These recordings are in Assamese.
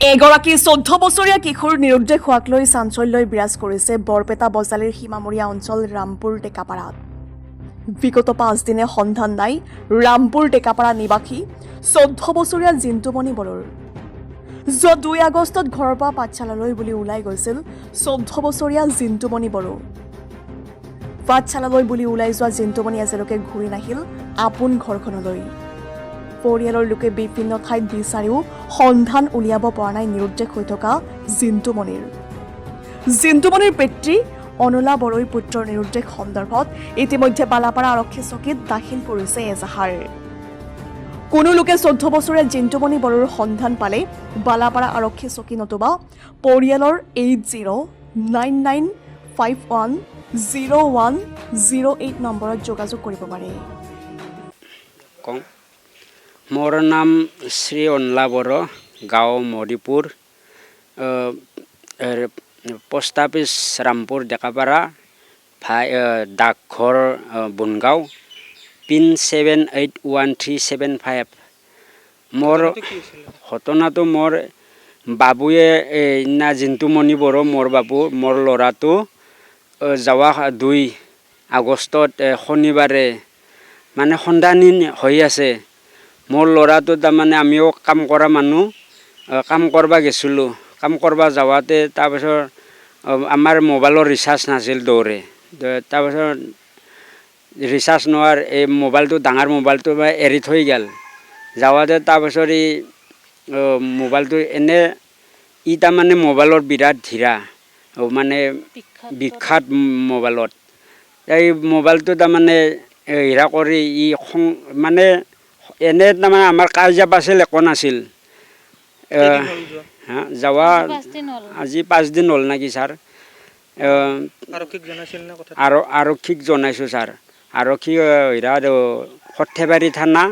এগৰাকী 14 বছৰীয়া কিশোৰ নিৰুদ্দেশ হোৱাক লৈ চাঞ্চল্যই বিৰাজ কৰিছে বৰপেটা বজালীৰ সীমামূৰীয়া অঞ্চল ৰামপুৰ টেকাপাৰাত। বিগত 5 দিনে সন্ধান নাই ৰামপুৰ টেকাপাৰা নিবাসী 14 বছৰীয়া জিন্তুমণি বড়োৰ। যোৱা 2 আগষ্টত ঘৰৰ পৰা পাঠশালালৈ বুলি ওলাই গৈছিল 14 বছৰীয়া জিন্তুমণি বড়ো। পাঠশালালৈ বুলি ওলাই যোৱা জিন্তুমণি আজিলৈকে ঘূৰি নাহিল আপোন ঘৰখনলৈ। পৰিয়ালৰ লোকে বিভিন্ন ঠাইত বিচাৰিও সন্ধান উলিয়াব পৰা নাই নিৰুদ্দেশ হৈ থকা জিন্তুমণিৰ পিতৃ অনলা বড়োৰ পুত্ৰৰ নিৰুদ্দেশ সন্দৰ্ভত ইতিমধ্যে বালাপাৰা আৰক্ষী চকীত দাখিল কৰিছে এজাহাৰ। কোনো লোকে 14 বছৰীয়া জিন্তুমণি বড়োৰ সন্ধান পালে বালাপাৰা আৰক্ষী চকী নতুবা পৰিয়ালৰ 8099510108 নম্বৰত যোগাযোগ কৰিব পাৰে। मोर नाम श्री अनला बड़ो, गाँव मरिपुर, पोस्ट ऑफिस रामपुर डेकापारा, डाकघर बनगाँव, पिन 781375। मोर घटना तो मोर बाबुए ना जिंतुमणि बड़ो मोर बाबू मोर लड़ा तो जावा 2 আগষ্টত শনিবাৰে মানে সন্ধানী হৈ আছে। मोर लड़ातो तारमाने आमिও काम करा मानु काम करवा गेছিলো काम करवा जावाते तारपिছত आमार मोबाइलर रिचार्ज नाছিল दौरे तारपिছত रिचार्ज নোৱাৰ এই মোবাইলটো ডাঙৰ মোবাইলটো এৰি থৈ গেল যাৱাতে तारपिছত এই মোবাইলটো এনে ই तारमाने मोबाइलर बिराट धीरा মানে বিখ্যাত মোবাইলত এই মোবাইলটো तारमाने হিৰা কৰি ই মানে এনে তাৰমানে আমাৰ কাৰ্যা পাছিল একো নাছিল। যাৱা আজি 5 দিন হ'ল নাকি ছাৰ। আৰক্ষীক জনাইছোঁ ছাৰ। আৰক্ষী ইৰাত সৰ্থেবাৰী থানা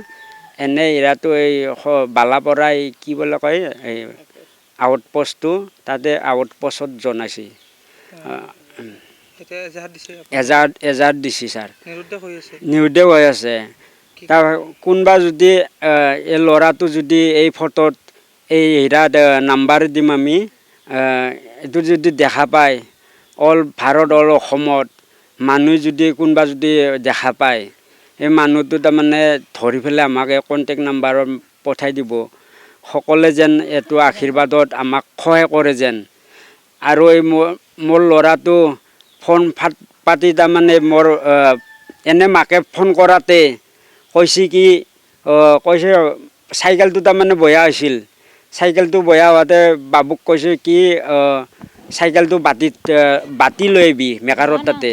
এনে ইৰাতো এই বালাপৰা কি বুলি কয় এই আউটপোষ্টটো তাতে আউটপোষ্টত জনাইছে। এজাহাৰ দিছে ছাৰ। নিৰুদ্দেশ হৈ আছে। তাৰ কোনবা যদি এই ল'ৰাটো যদি এই ফটোত এই হিৰাত নাম্বাৰ দিম আমি এইটো যদি দেখা পায় অল ভাৰত অল অসমত মানুহ যদি কোনবা যদি দেখা পায় এই মানুহটো তাৰমানে ধৰি পেলাই আমাক কণ্টেক্ট নাম্বাৰত পঠাই দিব। সকলে যেন এইটো আশীৰ্বাদত আমাক সহায় কৰে যেন। আৰু এই মোৰ ল'ৰাটো ফোন পাতি তাৰমানে মোৰ এনে মাকে ফোন কৰাতে কৈছে কি কৈছে চাইকেলটো তাৰমানে বয়া হৈছিল। চাইকেলটো বয়া হোৱাতে বাবুক কৈছে কি চাইকেলটো বাতি লৈ আহিবি মেকাৰৰ তাতে।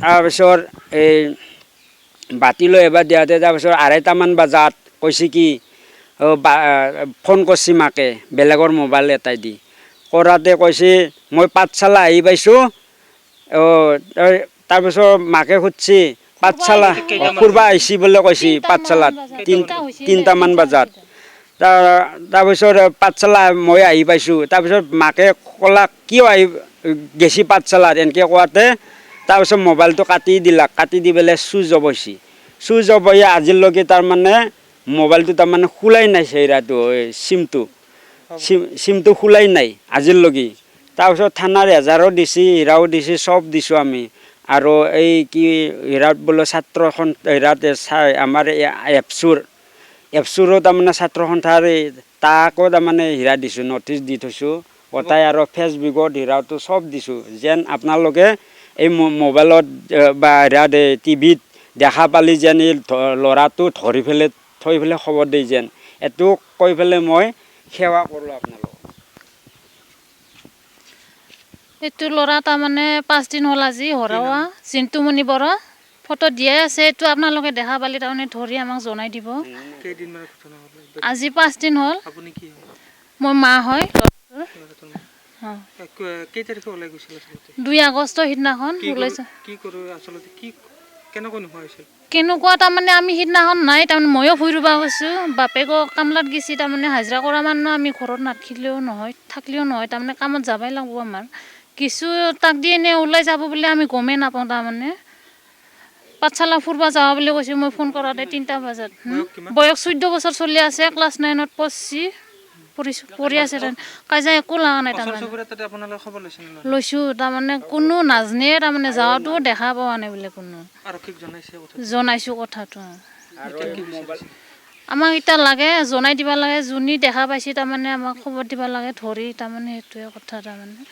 তাৰপিছত এই বাতি লৈ আহিব দিয়াতে তাৰপিছত 2:30মান বজাত কৈছে কি ফোন কৰিছে মাকে বেলেগৰ মোবাইল এটাই দি কৰাতে কৈছে মই পাঠশালা আহি পাইছোঁ। তাৰপিছত মাকে সুধিছে পাঠশালা ফুৰবা আহিছি বুলি কৈছে পাঠশালাত 3টামান বজাত। তাৰপিছত পাঠশালা মই আহি পাইছোঁ। তাৰপিছত মাকে ক'লা কিয় আহি গেছি পাঠশালাত এনেকৈ কোৱাতে তাৰপিছত মোবাইলটো কাটি দিলাক। কাটি দি পেলাই চুইচ অফ হৈছে। চুইচ অফ হৈ আজিলৈকে তাৰমানে মোবাইলটো তাৰমানে খোলাই নাই চেহেৰাটো চিমটো খোলাই নাই আজিলৈকে। তাৰপিছত থানাৰ এজাহাৰো দিছে হিৰাও দিছে চব দিছোঁ আমি। আৰু এই কি হিৰাত বোলে ছাত্ৰখন হিৰাত আমাৰ এপচুৰো তাৰমানে ছাত্ৰ সন্থাৰ তাকো তাৰমানে হিৰা দিছোঁ নটিচ দি থৈছোঁ গোটাই আৰু ফেচবুকত হিৰাটো চব দিছোঁ যেন আপোনালোকে এই মোবাইলত বা হিৰাত টিভিত দেখা পালি যেন এই ল'ৰাটো ধৰি পেলাই থৈ পেলাই খবৰ দি যেন এইটো কৈ পেলাই মই সেৱা কৰোঁ আপোনালোকক। এইটো ল'ৰা তাৰমানে 5 দিন হ'ল আজি হৰুৱা জিন্তুমণি বড়ো ফটো দিয়াই আছে। এইটো আপোনালোকে দেখা পালি তাৰমানে ধৰি আমাক জনাই দিব। আজি 5 দিন হ'ল। মই মা হয়। 2 আগষ্ট সিদিনাখন ওলাইছে। কেনেকুৱা তাৰমানে আমি সিদিনাখন নাই তাৰমানে ময়ো ফুৰিব গৈছোঁ। বাপেকো কামলাত গেছি তাৰমানে হাজিৰা কৰা মানুহ আমি ঘৰত নাথাকিলেও নহয় তাৰমানে কামত যাবই লাগিব আমাৰ কিছু তাক দি এনে ওলাই যাব বুলি আমি গমেই নাপাওঁ। তাৰমানে পাঠশালা ফুৰিব যাওঁ বুলি কৈছোঁ মই ফোন কৰাতে 3টা বজাত। বয়স 14 বছৰ চলি আছে। ক্লাছ 9ত পঢ়ছি। পৰি আছে কাজিয়া একো লগা নাই তাৰমানে লৈছোঁ তাৰমানে কোনো নাজনে তাৰমানে যাওঁতো দেখা পোৱা নাই বোলে কোনো জনাইছোঁ কথাটো আমাক এতিয়া লাগে জনাই দিব লাগে যোনে দেখা পাইছে তাৰমানে আমাক খবৰ দিব লাগে ধৰি তাৰমানে সেইটোৱে কথা তাৰমানে